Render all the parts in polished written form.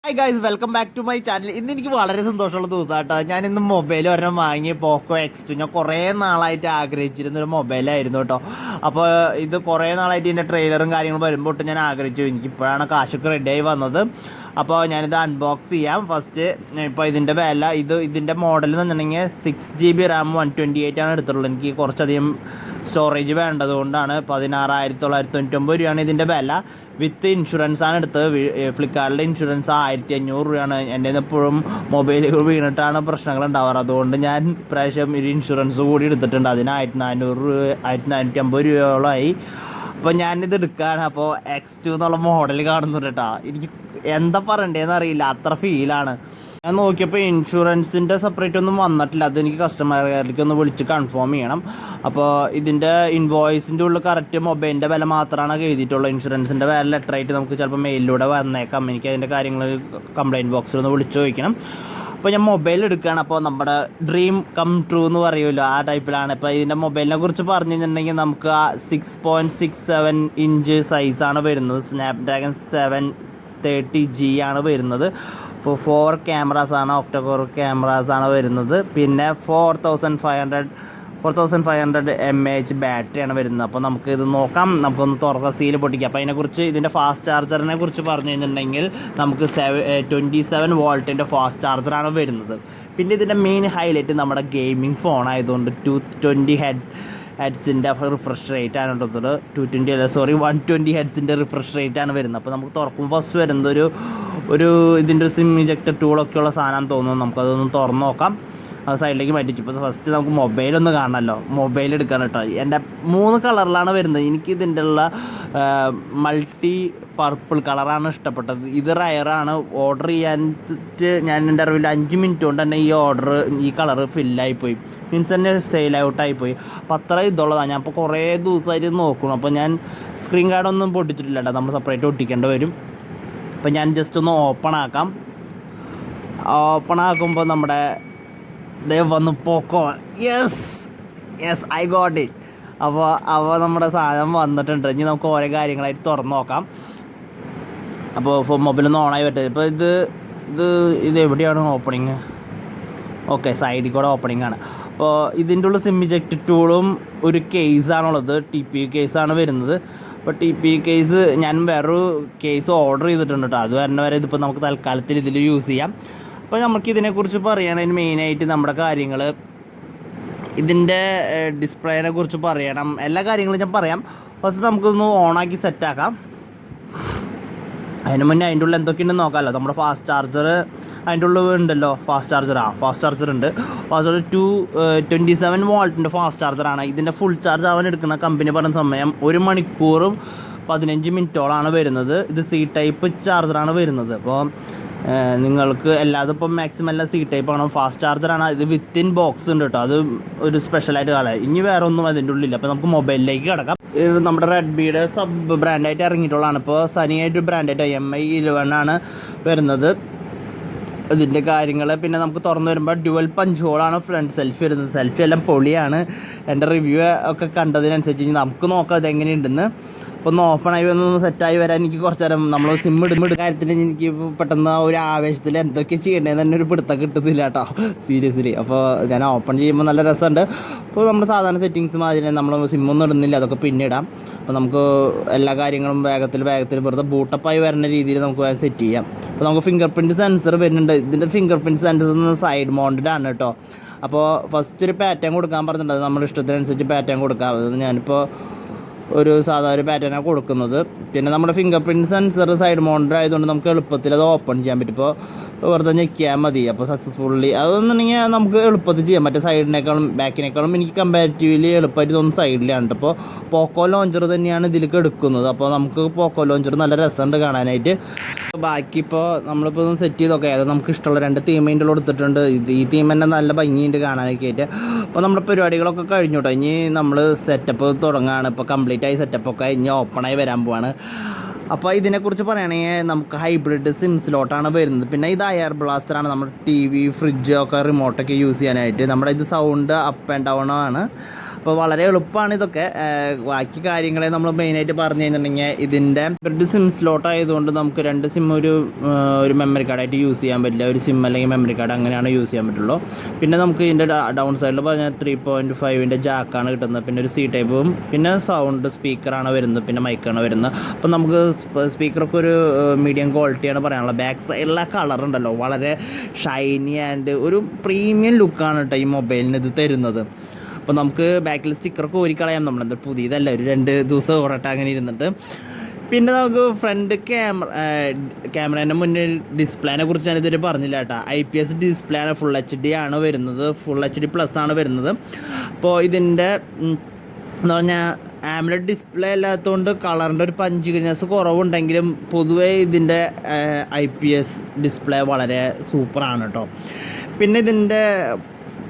Hi guys, welcome back to my channel. ഇന്ന് എനിക്ക് വളരെ സന്തോഷമുള്ള ദിവസമാട്ടോ. ഞാൻ ഇന്ന് മൊബൈൽ ഒരെണ്ണം വാങ്ങി, പോക്കോ X2. ഞാൻ കുറേ നാളായിട്ട് ആഗ്രഹിച്ചിരുന്നൊരു മൊബൈലായിരുന്നു കേട്ടോ. അപ്പോൾ ഇത് കുറേ നാളായിട്ട് ഇതിൻ്റെ ട്രെയിലറും കാര്യങ്ങളും വരുമ്പോൾ തൊട്ട് ഞാൻ ആഗ്രഹിച്ചു. എനിക്കിപ്പോഴാണ് കാശൊക്കെ റെഡിയായി വന്നത്. അപ്പോൾ ഞാനിത് അൺബോക്സ് ചെയ്യാം. ഫസ്റ്റ് ഇപ്പോൾ ഇതിൻ്റെ വില, ഇതിൻ്റെ മോഡൽ എന്ന് പറഞ്ഞിട്ടുണ്ടെങ്കിൽ 6GB RAM 128 ആണ് എടുത്തിട്ടുള്ളത്. എനിക്ക് കുറച്ചധികം സ്റ്റോറേജ് വേണ്ടതുകൊണ്ടാണ് 16,999 രൂപയാണ് ഇതിൻ്റെ വില. വിത്ത് ഇൻഷുറൻസ് ആണ് എടുത്തത്. ഫ്ലിപ്കാർട്ടിലെ ഇൻഷുറൻസ് 1,500 രൂപയാണ്. എൻ്റെ എപ്പോഴും മൊബൈലുകൾ വീണിട്ടാണ് പ്രശ്നങ്ങൾ ഉണ്ടാവാറ്. അതുകൊണ്ട് ഞാൻ ഇപ്രാവശ്യം ഒരു ഇൻഷുറൻസ് കൂടി എടുത്തിട്ടുണ്ട്. അതിന് 1,450 രൂപയോളമായി. അപ്പോൾ ഞാനിത് എടുക്കുകയാണ്. അപ്പോൾ X2 എന്നുള്ള മോഡൽ കാണുന്നുണ്ട് കേട്ടോ. എനിക്ക് എന്താ പറയണ്ടേന്ന് അറിയില്ല, അത്ര ഫീലാണ്. ഞാൻ നോക്കിയപ്പോൾ ഇൻഷുറൻസിൻ്റെ സെപ്പറേറ്റ് ഒന്നും വന്നിട്ടില്ല. അതെനിക്ക് കസ്റ്റമർ കെയറിലേക്ക് ഒന്ന് വിളിച്ച് കൺഫേം ചെയ്യണം. അപ്പോൾ ഇതിൻ്റെ ഇൻവോയ്സിൻ്റെ ഉള്ളിൽ കറക്റ്റ് മൊബൈലിൻ്റെ വില മാത്രമാണ് എഴുതിയിട്ടുള്ളത്. ഇൻഷുറൻസിൻ്റെ വില ലെറ്ററായിട്ട് നമുക്ക് ചിലപ്പോൾ മെയിലിലൂടെ വന്നേക്കാം. എനിക്ക് അതിൻ്റെ കാര്യങ്ങൾ കംപ്ലയിൻറ്റ് ബോക്സിൽ ഒന്ന് വിളിച്ച് ചോദിക്കണം. അപ്പോൾ ഞാൻ മൊബൈൽ എടുക്കുകയാണ്. അപ്പോൾ നമ്മുടെ ഡ്രീം കം ട്രൂ എന്ന് പറയുമല്ലോ, ആ ടൈപ്പിലാണ്. ഇപ്പോൾ ഇതിൻ്റെ മൊബൈലിനെ കുറിച്ച് പറഞ്ഞു കഴിഞ്ഞിട്ടുണ്ടെങ്കിൽ നമുക്ക് 6.67 ഇഞ്ച് സൈസാണ് വരുന്നത്. സ്നാപ്ഡ്രാഗൺ 730G ആണ് വരുന്നത്. ഇപ്പോൾ 4 ക്യാമറാസാണ്, ഒക്ടോകോർ ക്യാമറാസാണ് വരുന്നത്. പിന്നെ 4500 mAh ബാറ്ററിയാണ് വരുന്നത്. അപ്പോൾ നമുക്ക് ഇത് നോക്കാം. നമുക്കൊന്ന് തുറക്കാം, സീൽ പൊട്ടിക്കാം. അപ്പോൾ അതിനെക്കുറിച്ച്, ഇതിൻ്റെ ഫാസ്റ്റ് ചാർജറിനെ കുറിച്ച് പറഞ്ഞു കഴിഞ്ഞിട്ടുണ്ടെങ്കിൽ നമുക്ക് 27 വോൾട്ടിൻ്റെ ഫാസ്റ്റ് ചാർജറാണ് വരുന്നത്. പിന്നെ ഇതിൻ്റെ മെയിൻ ഹൈലൈറ്റ് നമ്മുടെ ഗെയിമിംഗ് ഫോൺ ആയതുകൊണ്ട് 220 ഹെഡ്സിൻ്റെ റിഫ്രഷ് റേറ്റ് ആണ് എടുത്തത്. 120 ഹെഡ്സിൻ്റെ റിഫ്രഷ് റേറ്റ് ആണ് വരുന്നത്. അപ്പോൾ നമുക്ക് തുറക്കുമ്പോൾ ഫസ്റ്റ് വരുന്നത് ഒരു ഇതിൻ്റെ ഒരു സിം ഇജക്ടർ ടൂളൊക്കെ ഉള്ള സാധനം തോന്നുന്നു. നമുക്കതൊന്ന് തുറന്ന് നോക്കാം. അത് സൈഡിലേക്ക് മാറ്റിച്ചു. ഇപ്പോൾ ഫസ്റ്റ് നമുക്ക് മൊബൈലൊന്ന് കാണണമല്ലോ. മൊബൈൽ എടുക്കാൻ കേട്ടോ. എൻ്റെ 3 കളറിലാണ് വരുന്നത്. എനിക്ക് ഇതിൻ്റെ ഉള്ള മൾട്ടി പർപ്പിൾ കളറാണ് ഇഷ്ടപ്പെട്ടത്. ഇത് റയറാണ്. ഓർഡർ ചെയ്യാനിട്ട് ഞാൻ എൻ്റെ അറിവിൽ 5 മിനിറ്റ് കൊണ്ട് തന്നെ ഈ കളറ് ഫില്ലായിപ്പോയി. മീൻസ് തന്നെ സെയിൽ ഔട്ടായിപ്പോയി. അപ്പോൾ അത്ര ഇതുള്ളതാണ്. ഞാൻ ഇപ്പോൾ കുറേ ദിവസമായിട്ട് നോക്കണം. അപ്പോൾ ഞാൻ സ്ക്രീൻ ഗാർഡൊന്നും പൊട്ടിച്ചിട്ടില്ല കേട്ടോ. നമ്മൾ സെപ്പറേറ്റ് ഒട്ടിക്കേണ്ടി വരും. അപ്പോൾ ഞാൻ ജസ്റ്റ് ഒന്ന് ഓപ്പൺ ആക്കാം. ഓപ്പൺ ആക്കുമ്പോൾ നമ്മുടെ വന്നു പോക്കോ. Yes I got it. അപ്പോൾ നമ്മുടെ സാധനം വന്നിട്ടുണ്ട്. ഇനി നമുക്ക് ഓരോ കാര്യങ്ങളായിട്ട് തുറന്ന് നോക്കാം. അപ്പോൾ മൊബൈലൊന്ന് ഓണായി പറ്റും. ഇപ്പോൾ ഇത് എവിടെയാണ് ഓപ്പണിങ്? ഓക്കെ, സൈഡിൽ കൂടെ ഓപ്പണിംഗ് ആണ്. അപ്പോൾ ഇതിൻ്റെ ഉള്ള സിം ഇജക്ട് ടൂളും ഒരു കേസാണുള്ളത്. TP കേസാണ് വരുന്നത്. അപ്പോൾ TP കേസ് ഞാൻ വേറൊരു കേസ് ഓർഡർ ചെയ്തിട്ടുണ്ട് കേട്ടോ. അത് വരെ ഇതിപ്പോൾ നമുക്ക് തൽക്കാലത്തിൽ ഇതിൽ യൂസ് ചെയ്യാം. അപ്പോൾ നമുക്ക് ഇതിനെക്കുറിച്ച് പറയുകയാണെങ്കിൽ മെയിനായിട്ട് നമ്മുടെ കാര്യങ്ങൾ, ഇതിൻ്റെ ഡിസ്പ്ലേനെ കുറിച്ച് പറയണം. എല്ലാ കാര്യങ്ങളും ഞാൻ പറയാം. ഫസ്റ്റ് നമുക്കൊന്ന് ഓണാക്കി സെറ്റാക്കാം. അതിന് മുന്നേ അതിൻ്റെ ഉള്ളിൽ എന്തൊക്കെയുണ്ടെന്ന് നോക്കാമല്ലോ. നമ്മുടെ ഫാസ്റ്റ് ചാർജർ അതിൻ്റെ ഉള്ളിൽ ഉണ്ടല്ലോ. ഫാസ്റ്റ് ചാർജർ ഉണ്ട്. ഫാസ്റ്റ് ചാർജർ 27 വോൾട്ടിൻ്റെ ഫാസ്റ്റ് ചാർജറാണ്. ഇതിൻ്റെ ഫുൾ ചാർജ് ആവാൻ എടുക്കുന്ന കമ്പനി പറഞ്ഞ സമയം 1 മണിക്കൂറും 15 മിനിറ്റോളാണ് വരുന്നത്. ഇത് C ടൈപ്പ് ചാർജറാണ് വരുന്നത്. അപ്പോൾ നിങ്ങൾക്ക് എല്ലാതും ഇപ്പം മാക്സിമം എല്ലാം C ടൈപ്പ് ആണ്. ഫാസ്റ്റ് ചാർജറാണ്. ഇത് വിത്തിൻ ബോക്സ് ഉണ്ട് കേട്ടോ. അത് ഒരു സ്പെഷ്യലായിട്ട് കാണാം. ഇനി വേറെ ഒന്നും അതിൻ്റെ ഉള്ളില്ല. അപ്പോൾ നമുക്ക് മൊബൈലിലേക്ക് കിടക്കാം. ഇത് നമ്മുടെ റെഡ്മിയുടെ സബ് ബ്രാൻഡായിട്ട് ഇറങ്ങിയിട്ടുള്ളതാണ്. ഇപ്പോൾ സനിയായിട്ട് ബ്രാൻഡായിട്ട് MI 11 ആണ് വരുന്നത്. ഇതിൻ്റെ കാര്യങ്ങൾ പിന്നെ നമുക്ക് തുറന്നു വരുമ്പോൾ ഡ്യുവൽ പഞ്ച് ഹോളാണ് ഫ്രണ്ട് സെൽഫി വരുന്നത്. സെൽഫി എല്ലാം പൊളിയാണ്. എൻ്റെ റിവ്യൂ ഒക്കെ കണ്ടതിനനുസരിച്ച് നമുക്ക് നോക്കാം ഇതെങ്ങനെയുണ്ടെന്ന്. അപ്പോൾ ഒന്ന് ഓപ്പണായി ഒന്ന് സെറ്റായി വരാൻ എനിക്ക് കുറച്ച് നേരം, നമ്മൾ സിം ഇടുമ്പോൾ കാര്യത്തിൽ എനിക്ക് പെട്ടെന്ന് ഒരു ആവേശത്തിൽ എന്തൊക്കെ ചെയ്യേണ്ടതെന്ന് തന്നെ ഒരു പിടുത്തം കിട്ടുന്നില്ല കേട്ടോ, സീരിയസ്ലി. അപ്പോൾ ഞാൻ ഓപ്പൺ ചെയ്യുമ്പോൾ നല്ല രസമുണ്ട്. അപ്പോൾ നമ്മൾ സാധാരണ സെറ്റിങ്സ് മാതിരി നമ്മൾ സിമ്മൊന്നും ഇടുന്നില്ല, അതൊക്കെ പിന്നെ ഇടാം. അപ്പോൾ നമുക്ക് എല്ലാ കാര്യങ്ങളും വേഗത്തിൽ വെറുതെ ബൂട്ടപ്പായി വരുന്ന രീതിയിൽ നമുക്ക് സെറ്റ് ചെയ്യാം. അപ്പോൾ നമുക്ക് ഫിംഗർ പ്രിൻറ്റ് സെൻസർ വരുന്നുണ്ട്. ഇതിൻ്റെ finger print sensor side mounted ആണ് കേട്ടോ. അപ്പോൾ ഫസ്റ്റ് ഒരു പാറ്റേൺ കൊടുക്കാൻ പറഞ്ഞിട്ടുണ്ട്. അത് നമ്മുടെ ഇഷ്ടത്തിനനുസരിച്ച് പാറ്റേൺ കൊടുക്കാം. അത് ഞാനിപ്പോൾ ഒരു സാധാരണ പാറ്റേണാണ് കൊടുക്കുന്നത്. പിന്നെ നമ്മുടെ finger print sensor side mounted ആയതുകൊണ്ട് നമുക്ക് എളുപ്പത്തിൽ അത് ഓപ്പൺ ചെയ്യാൻ പറ്റും. ഇപ്പോൾ വെറുതെ ഞെക്കിയാൽ മതി. അപ്പോൾ സക്സസ്ഫുള്ളി അതൊന്നുണ്ടെങ്കിൽ നമുക്ക് എളുപ്പത്തിൽ ചെയ്യാം. മറ്റേ സൈഡിനേക്കാളും ബാക്കിനേക്കാളും എനിക്ക് കമ്പാരിറ്റീവ്ലി എളുപ്പമായിട്ട് തോന്നുന്നു സൈഡിലാണ്. ഇപ്പോൾ പോക്കോ ലോഞ്ചർ തന്നെയാണ് ഇതിലേക്ക് എടുക്കുന്നത്. അപ്പോൾ നമുക്ക് പോക്കോ ലോഞ്ചർ നല്ല രസമുണ്ട് കാണാനായിട്ട്. ബാക്കി ഇപ്പോൾ നമ്മളിപ്പോൾ ഒന്ന് സെറ്റ് ചെയ്തൊക്കെ അത് നമുക്ക് ഇഷ്ടമുള്ള 2 തീം ഇതിൻ്റെ ഉള്ളിൽ എടുത്തിട്ടുണ്ട്. ഈ തീം തന്നെ നല്ല ഭംഗിയുണ്ട് കാണാനൊക്കെ ആയിട്ട്. അപ്പോൾ നമ്മുടെ പരിപാടികളൊക്കെ കഴിഞ്ഞു കേട്ടോ. ഇനി നമ്മൾ സെറ്റപ്പ് തുടങ്ങുകയാണ്. ഇപ്പോൾ കംപ്ലീറ്റ് ആയി സെറ്റപ്പൊക്കെ ഇനി ഓപ്പണായി വരാൻ പോവാണ്. അപ്പോൾ ഇതിനെക്കുറിച്ച് പറയുകയാണെങ്കിൽ നമുക്ക് ഹൈബ്രിഡ് സിം സ്ലോട്ടാണ് വരുന്നത്. പിന്നെ ഇത് എയർ ബ്ലാസ്റ്ററാണ്. നമ്മുടെ TV, ഫ്രിഡ്ജ് ഒക്കെ റിമോട്ടൊക്കെ യൂസ് ചെയ്യാനായിട്ട്. നമ്മുടെ ഇത് സൗണ്ട് അപ്പ് ആൻഡ് ഡൗൺ ആണ്. അപ്പോൾ വളരെ എളുപ്പമാണ് ഇതൊക്കെ. ബാക്കി കാര്യങ്ങളെ നമ്മൾ മെയിനായിട്ട് പറഞ്ഞു കഴിഞ്ഞിട്ടുണ്ടെങ്കിൽ ഇതിൻ്റെ രണ്ട് സിം സ്ലോട്ട് ആയതുകൊണ്ട് നമുക്ക് 2 സിം ഒരു മെമ്മറി കാർഡായിട്ട് യൂസ് ചെയ്യാൻ പറ്റില്ല. ഒരു സിം അല്ലെങ്കിൽ മെമ്മറി കാർഡ് അങ്ങനെയാണ് യൂസ് ചെയ്യാൻ പറ്റുള്ളൂ. പിന്നെ നമുക്ക് ഇതിൻ്റെ ഡൗൺ സൈഡിൽ പറഞ്ഞാൽ 3.5 ജാക്കാണ് കിട്ടുന്നത്. പിന്നെ ഒരു ടൈപ്പും പിന്നെ സൗണ്ട് സ്പീക്കറാണ് വരുന്നത്, പിന്നെ മൈക്കാണ് വരുന്നത്. അപ്പോൾ നമുക്ക് സ്പീക്കറൊക്കെ ഒരു മീഡിയം ക്വാളിറ്റിയാണ് പറയാനുള്ളത്. ബാക്ക് സൈഡിലെ കളർ ഉണ്ടല്ലോ വളരെ ഷൈനി ആൻഡ് ഒരു പ്രീമിയം ലുക്കാണ് കേട്ടോ ഈ മൊബൈലിന് ഇത് തരുന്നത്. അപ്പോൾ നമുക്ക് ബാക്കിൽ സ്റ്റിക്കറൊക്കെ ഊരിക്കളയാം. നമ്മളെന്താ പുതിയതല്ല, ഒരു 2 ദിവസം ഓടട്ടെ അങ്ങനെ ഇരുന്നിട്ട്. പിന്നെ നമുക്ക് ഫ്രണ്ട് ക്യാമറേൻ്റെ മുന്നിൽ ഡിസ്പ്ലേനെ കുറിച്ച് ഞാൻ ഇതുവരെ പറഞ്ഞില്ല കേട്ടോ. IPS ഡിസ്പ്ലേ ആണ്, ഫുൾ HD ആണ് വരുന്നത്, ഫുൾ HD+ ആണ് വരുന്നത്. അപ്പോൾ ഇതിൻ്റെ എന്ന് പറഞ്ഞാൽ AMOLED ഡിസ്പ്ലേ അല്ലാത്തതുകൊണ്ട് കളറിൻ്റെ ഒരു പഞ്ചിനെസ് കുറവുണ്ടെങ്കിലും പൊതുവേ ഇതിൻ്റെ IPS ഡിസ്പ്ലേ വളരെ സൂപ്പറാണ് കേട്ടോ. പിന്നെ ഇതിൻ്റെ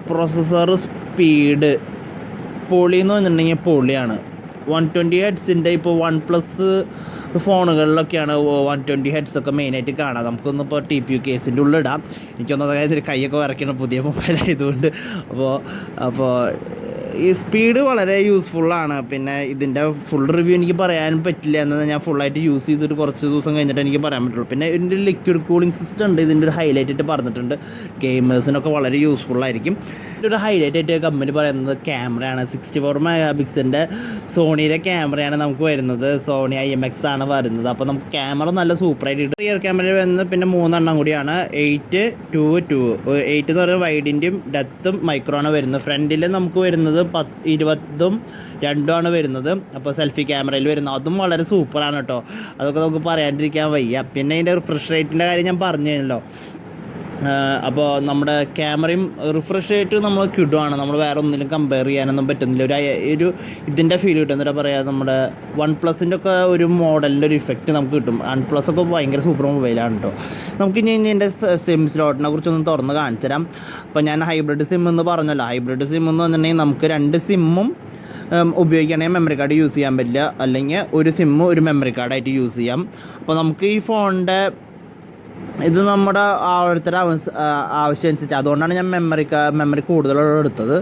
പ്രോസസ്സർ സ്പീഡ് പൊളിയെന്ന് പറഞ്ഞിട്ടുണ്ടെങ്കിൽ പൊളിയാണ്. 120 ഹെഡ്സിൻ്റെ ഇപ്പോൾ OnePlus ഫോണുകളിലൊക്കെയാണ് 120 ഹെഡ്സൊക്കെ മെയിനായിട്ട് കാണാം. നമുക്കൊന്നും ഇപ്പോൾ TPU കേസിൻ്റെ ഉള്ളിടാം. എനിക്കൊന്നും അതായത് കൈയൊക്കെ വരയ്ക്കണം പുതിയ മൊബൈലായതുകൊണ്ട്. അപ്പോൾ ഈ സ്പീഡ് വളരെ യൂസ്ഫുള്ളാണ്. പിന്നെ ഇതിൻ്റെ ഫുൾ റിവ്യൂ എനിക്ക് പറയാൻ പറ്റില്ല, എന്നാൽ ഞാൻ ഫുള്ളായിട്ട് യൂസ് ചെയ്തിട്ട് കുറച്ച് ദിവസം കഴിഞ്ഞിട്ട് എനിക്ക് പറയാൻ പറ്റുള്ളൂ. പിന്നെ ഇതിൻ്റെ ലിക്വിഡ് കൂളിംഗ് സിസ്റ്റം ഉണ്ട്, ഇതിൻ്റെ ഒരു ഹൈലൈറ്റ് ആയിട്ട് പറഞ്ഞിട്ടുണ്ട്. ഗെയിമേഴ്സിനൊക്കെ വളരെ യൂസ്ഫുള്ളായിരിക്കും. ഇതിൻ്റെ ഒരു ഹൈലൈറ്റ് ആയിട്ട് കമ്പനി പറയുന്നത് ക്യാമറയാണ്. 64 മെഗാ പിക്സലിൻ്റെ സോണിയുടെ ക്യാമറയാണ് നമുക്ക് വരുന്നത്. സോണി IMX ആണ് വരുന്നത്. അപ്പോൾ നമുക്ക് ക്യാമറ നല്ല സൂപ്പറായിട്ട് കിട്ടും. റിയർ ക്യാമറ വരുന്നത് പിന്നെ 3 കൂടിയാണ്. 8:2:2 8 എന്ന് പറയുന്നത് വൈഡിൻ്റെയും ഡെപ്തും മൈക്രോണ് വരുന്നത്. ഫ്രണ്ടിൽ നമുക്ക് വരുന്നത് 20-2 ആണ് വരുന്നത്. അപ്പോൾ സെൽഫി ക്യാമറയിൽ വരുന്നത് അതും വളരെ സൂപ്പറാണ് കേട്ടോ. അതൊക്കെ നമുക്ക് പറയാണ്ടിരിക്കാൻ വയ്യ. പിന്നെ ഇതിൻ്റെ റിഫ്രഷ് റേറ്റിൻ്റെ കാര്യം ഞാൻ പറഞ്ഞല്ലോ. അപ്പോൾ നമ്മുടെ ക്യാമറയും റിഫ്രഷ് റേറ്റ് നമ്മൾ കിടുവാണ്. നമ്മൾ വേറെ ഒന്നിലും കമ്പയർ ചെയ്യാനൊന്നും പറ്റുന്നില്ല. ഒരു ഇതിൻ്റെ ഫീൽ കിട്ടും. എന്താ പറയുക, നമ്മുടെ OnePlusൻ്റെ ഒക്കെ ഒരു മോഡലിൻ്റെ ഒരു ഇഫക്റ്റ് നമുക്ക് കിട്ടും. OnePlus ഒക്കെ ഭയങ്കര സൂപ്പർ മൊബൈലാണ് കേട്ടോ. നമുക്ക് ഇനി എൻ്റെ സിം സ്ലോട്ടിനെ കുറിച്ചൊന്ന് തുറന്ന് കാണിച്ചു തരാം. അപ്പോൾ ഞാൻ ഹൈബ്രിഡ് സിം എന്ന് പറഞ്ഞല്ലോ. ഹൈബ്രിഡ് സിം എന്ന് പറഞ്ഞിട്ടുണ്ടെങ്കിൽ നമുക്ക് 2 സിമ്മും ഉപയോഗിക്കുകയാണെങ്കിൽ മെമ്മറി കാർഡ് യൂസ് ചെയ്യാൻ പറ്റില്ല, അല്ലെങ്കിൽ ഒരു സിമ്മും ഒരു മെമ്മറി കാർഡായിട്ട് യൂസ് ചെയ്യാം. അപ്പോൾ നമുക്ക് ഈ ഫോണിൻ്റെ ഇത് നമ്മുടെ ഓരോരുത്തരുടെ ആവശ്യം അനുസരിച്ച്, അതുകൊണ്ടാണ് ഞാൻ മെമ്മറി കൂടുതലുള്ള എടുത്തത്.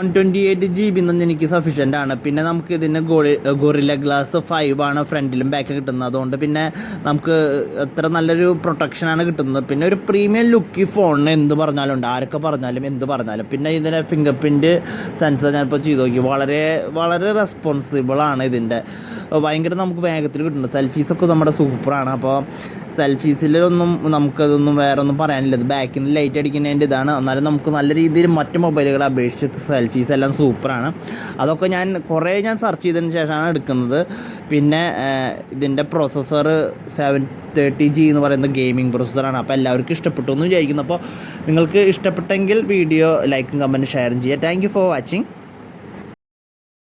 128 GB എന്നൊന്നും എനിക്ക് സഫീഷ്യൻ്റ് ആണ്. പിന്നെ നമുക്ക് ഇതിന് ഗൊറില്ല ഗ്ലാസ് 5 ആണ് ഫ്രണ്ടിലും ബാക്കിലും കിട്ടുന്നത്. അതുകൊണ്ട് പിന്നെ നമുക്ക് അത്ര നല്ലൊരു പ്രൊട്ടക്ഷനാണ് കിട്ടുന്നത്. പിന്നെ ഒരു പ്രീമിയം ലുക്ക് ഈ ഫോണിന് എന്ത് പറഞ്ഞാലും ഉണ്ട്, ആരൊക്കെ പറഞ്ഞാലും എന്ത് പറഞ്ഞാലും. പിന്നെ ഇതിൻ്റെ ഫിംഗർ പ്രിൻറ്റ് സെൻസർ ഞാനിപ്പോൾ ചെയ്ത് നോക്കി, വളരെ വളരെ റെസ്പോൺസിബിളാണ്. ഇതിൻ്റെ ഭയങ്കര നമുക്ക് വേഗത്തിൽ കിട്ടുന്നുണ്ട്. സെൽഫീസൊക്കെ നമ്മുടെ സൂപ്പറാണ്. അപ്പോൾ സെൽഫീസിലൊന്നും നമുക്കതൊന്നും വേറെ ഒന്നും പറയാനില്ല. ഇത് ബാക്കിൽ നിന്ന് ലൈറ്റ് അടിക്കുന്നതിൻ്റെ ഇതാണ്. എന്നാലും നമുക്ക് നല്ല രീതിയിൽ മറ്റ് മൊബൈലുകളെ അപേക്ഷിച്ച് സെൽഫീസ് എല്ലാം സൂപ്പറാണ്. അതൊക്കെ ഞാൻ സെർച്ച് ചെയ്തതിന് ശേഷമാണ് എടുക്കുന്നത്. പിന്നെ ഇതിൻ്റെ പ്രോസസ്സർ 730G എന്ന് പറയുന്ന ഗെയിമിംഗ് പ്രോസസ്സറാണ്. അപ്പോൾ എല്ലാവർക്കും ഇഷ്ടപ്പെട്ടു എന്ന് വിചാരിക്കുന്നു. അപ്പോൾ നിങ്ങൾക്ക് ഇഷ്ടപ്പെട്ടെങ്കിൽ വീഡിയോ ലൈക്കും കമൻറ്റും ഷെയറും ചെയ്യുക. Thank you for watching.